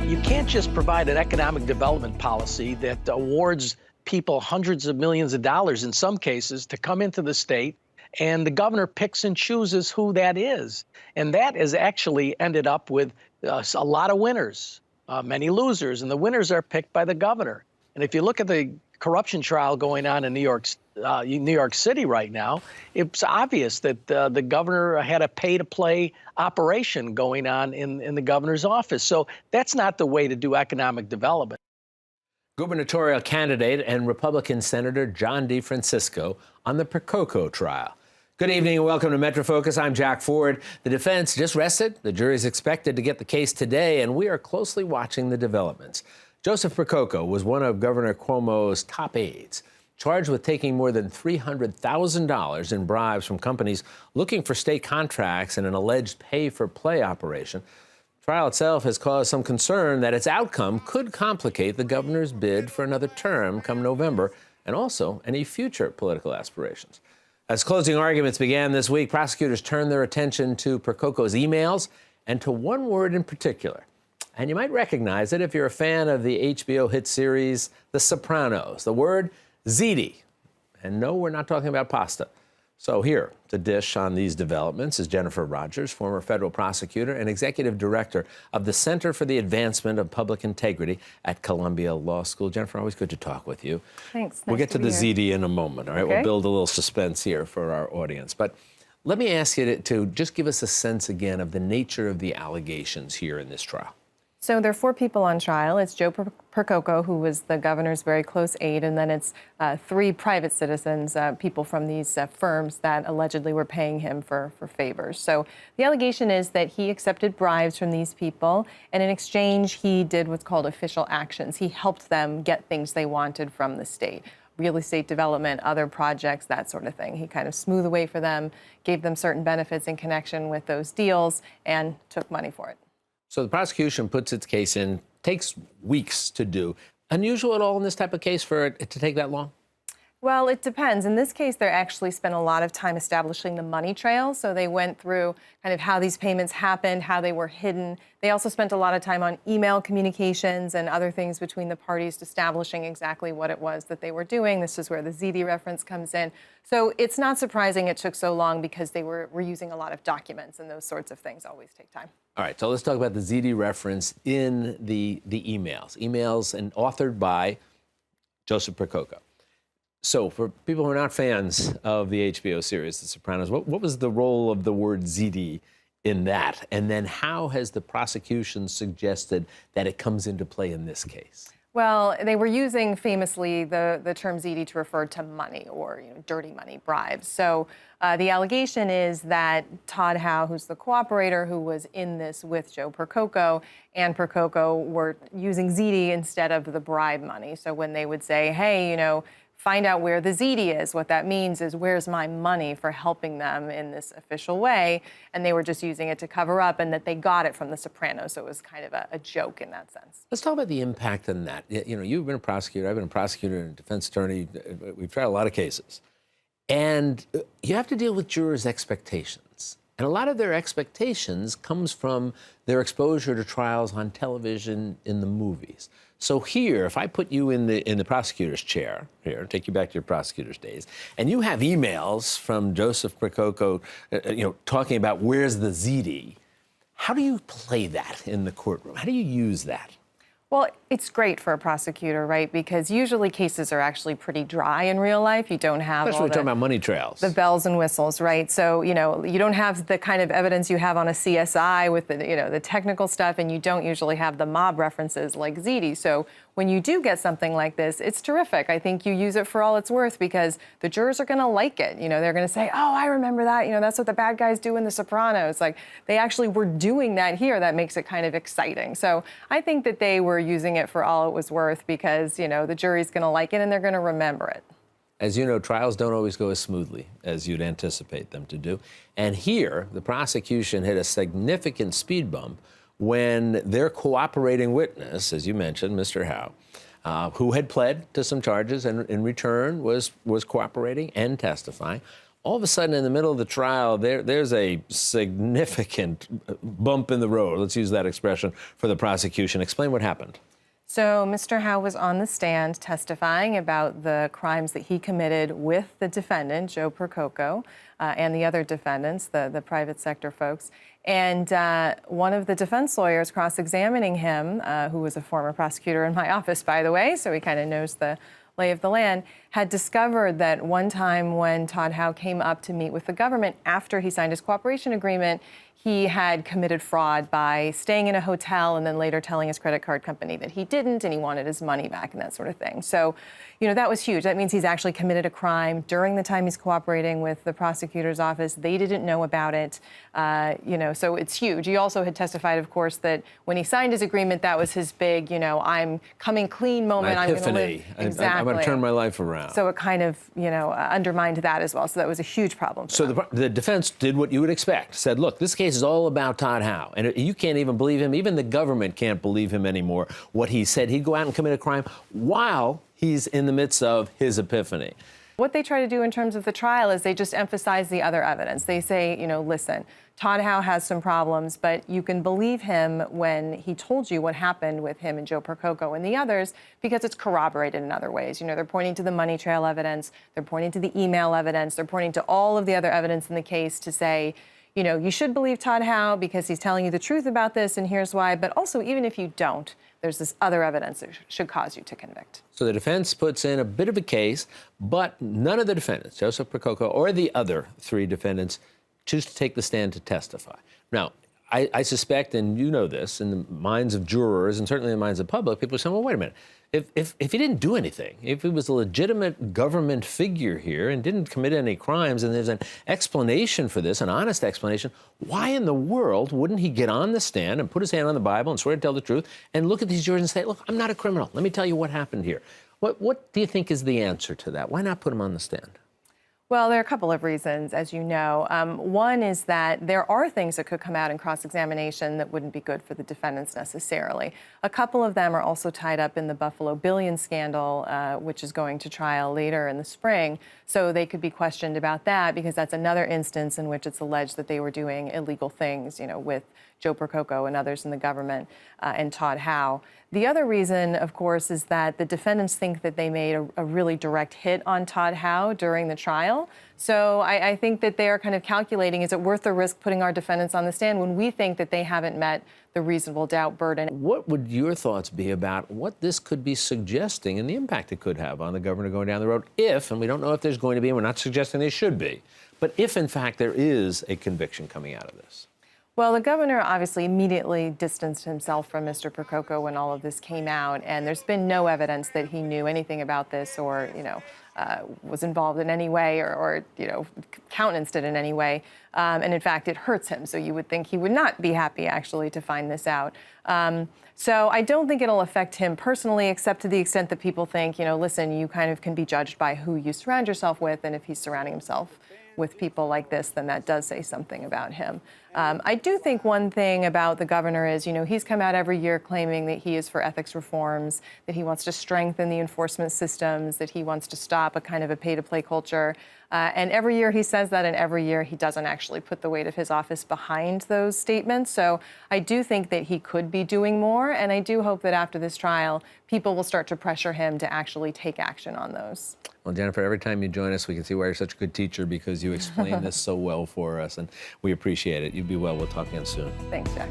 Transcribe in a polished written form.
You can't just provide an economic development policy that awards people hundreds of millions of dollars in some cases to come into the state, and the governor picks and chooses who that is. And that has actually ended up with a lot of winners, many losers, and the winners are picked by the governor. And if you look at the corruption trial going on in New York City right now, it's obvious that the governor had a pay-to-play operation going on in the governor's office. So that's not the way to do economic development. Gubernatorial candidate and Republican Senator John DeFrancisco on the Percoco trial. Good evening and welcome to Metro Focus. I'm Jack Ford. The defense just rested. The jury is expected to get the case today, and we are closely watching the developments. Joseph Percoco was one of Governor Cuomo's top aides, charged with taking more than $300,000 in bribes from companies looking for state contracts in an alleged pay-for-play operation. The trial itself has caused some concern that its outcome could complicate the governor's bid for another term come November, and also any future political aspirations. As closing arguments began this week, prosecutors turned their attention to Percoco's emails and to one word in particular. And you might recognize it if you're a fan of the HBO hit series The Sopranos, the word ziti. And no, we're not talking about pasta. So here to dish on these developments is Jennifer Rogers, former federal prosecutor and executive director of the Center for the Advancement of Public Integrity at Columbia Law School. Jennifer, always good to talk with you. Thanks. We'll get to the ziti in a moment, all right? Okay. We'll build a little suspense here for our audience. But let me ask you to just give us a sense again of the nature of the allegations here in this trial. So there are 4 people on trial. It's Joe Percoco, who was the governor's very close aide, and then it's 3 private citizens, people from these firms that allegedly were paying him for favors. So the allegation is that he accepted bribes from these people, and in exchange, he did what's called official actions. He helped them get things they wanted from the state. Real estate development, other projects, that sort of thing. He kind of smoothed the way for them, gave them certain benefits in connection with those deals, and took money for it. So the prosecution puts its case in, takes weeks to do. Unusual at all in this type of case for it to take that long? Well, it depends. In this case, they actually spent a lot of time establishing the money trail. So they went through kind of how these payments happened, how they were hidden. They also spent a lot of time on email communications and other things between the parties, establishing exactly what it was that they were doing. This is where the ziti reference comes in. So it's not surprising it took so long because they were using a lot of documents, and those sorts of things always take time. All right, so let's talk about the ziti reference in the emails and authored by Joseph Percoco. So for people who are not fans of the HBO series, The Sopranos, what was the role of the word ziti in that? And then how has the prosecution suggested that it comes into play in this case? Well, they were using famously the term ziti to refer to money or dirty money, bribes. So the allegation is that Todd Howe, who's the cooperator who was in this with Joe Percoco, and Percoco were using ziti instead of the bribe money. So when they would say, hey, find out where the ziti is. What that means is, where's my money for helping them in this official way? And they were just using it to cover up, and that they got it from The Sopranos. So it was kind of a joke in that sense. Let's talk about the impact on that. You've been a prosecutor. I've been a prosecutor and a defense attorney. We've tried a lot of cases. And you have to deal with jurors' expectations. And a lot of their expectations comes from their exposure to trials on television, in the movies. So here, if I put you in the prosecutor's chair, here, take you back to your prosecutor's days, and you have emails from Joseph Percoco, talking about where's the ziti, how do you play that in the courtroom? How do you use that? Well, it's great for a prosecutor, right? Because usually cases are actually pretty dry in real life. You don't have Especially when we're talking about money trails. The bells and whistles, right? So, you don't have the kind of evidence you have on a CSI with the technical stuff, and you don't usually have the mob references like ziti. So when you do get something like this, it's terrific. I think you use it for all it's worth because the jurors are going to like it. They're going to say, oh, I remember that. That's what the bad guys do in The Sopranos. Like, they actually were doing that here. That makes it kind of exciting. So I think that they were using it for all it was worth because, the jury's going to like it and they're going to remember it. As you know, trials don't always go as smoothly as you'd anticipate them to do. And here, the prosecution hit a significant speed bump when their cooperating witness, as you mentioned, Mr. Howe, who had pled to some charges and in return was cooperating and testifying, all of a sudden, in the middle of the trial, there's a significant bump in the road, let's use that expression, for the prosecution. Explain what happened. So Mr. Howe was on the stand testifying about the crimes that he committed with the defendant, Joe Percoco, and the other defendants, the private sector folks. And one of the defense lawyers cross-examining him, who was a former prosecutor in my office, by the way, so he kind of knows the lay of the land, had discovered that one time when Todd Howe came up to meet with the government after he signed his cooperation agreement, he had committed fraud by staying in a hotel and then later telling his credit card company that he didn't and he wanted his money back and that sort of thing. So, that was huge. That means he's actually committed a crime during the time he's cooperating with the prosecutor's office. They didn't know about it, so it's huge. He also had testified, of course, that when he signed his agreement, that was his big, I'm coming clean moment. My epiphany. I'm going to live. Exactly. I'm going to turn my life around. So it kind of, undermined that as well. So that was a huge problem. So the defense did what you would expect. Said, look, this case is all about Todd Howe. And you can't even believe him. Even the government can't believe him anymore. What he said, he'd go out and commit a crime while he's in the midst of his epiphany. What they try to do in terms of the trial is they just emphasize the other evidence. They say, listen, Todd Howe has some problems, but you can believe him when he told you what happened with him and Joe Percoco and the others because it's corroborated in other ways. They're pointing to the money trail evidence, they're pointing to the email evidence, they're pointing to all of the other evidence in the case to say, you should believe Todd Howe because he's telling you the truth about this and here's why, but also even if you don't, there's this other evidence that should cause you to convict. So the defense puts in a bit of a case, but none of the defendants, Joseph Percoco or the other three defendants, choose to take the stand to testify. Now, I suspect, and you know this, in the minds of jurors and certainly in the minds of the public, people are saying, well, wait a minute. If he didn't do anything, if he was a legitimate government figure here and didn't commit any crimes, and there's an explanation for this, an honest explanation, why in the world wouldn't he get on the stand and put his hand on the Bible and swear to tell the truth and look at these jurors and say, look, I'm not a criminal. Let me tell you what happened here. What do you think is the answer to that? Why not put him on the stand? Well, there are a couple of reasons, as you know. One is that there are things that could come out in cross-examination that wouldn't be good for the defendants necessarily. A couple of them are also tied up in the Buffalo Billion scandal, which is going to trial later in the spring. So they could be questioned about that because that's another instance in which it's alleged that they were doing illegal things, with Joe Percoco and others in the government and Todd Howe. The other reason, of course, is that the defendants think that they made a really direct hit on Todd Howe during the trial. So I think that they are kind of calculating, is it worth the risk putting our defendants on the stand when we think that they haven't met the reasonable doubt burden? What would your thoughts be about what this could be suggesting and the impact it could have on the governor going down the road if, and we don't know if there's going to be, and we're not suggesting there should be, but if, in fact, there is a conviction coming out of this? Well, the governor obviously immediately distanced himself from Mr. Percoco when all of this came out, and there's been no evidence that he knew anything about this or, was involved in any way or countenanced it in any way. And in fact, it hurts him. So you would think he would not be happy, actually, to find this out. So I don't think it'll affect him personally, except to the extent that people think, listen, you kind of can be judged by who you surround yourself with, and if he's surrounding himself with people like this, then that does say something about him. I do think one thing about the governor is, he's come out every year claiming that he is for ethics reforms, that he wants to strengthen the enforcement systems, that he wants to stop a kind of a pay-to-play culture. And every year he says that, and every year he doesn't actually put the weight of his office behind those statements. So I do think that he could be doing more, and I do hope that after this trial, people will start to pressure him to actually take action on those. Well, Jennifer, every time you join us, we can see why you're such a good teacher because you explain this so well for us, and we appreciate it. You be well. We'll talk again soon. Thanks, Jack.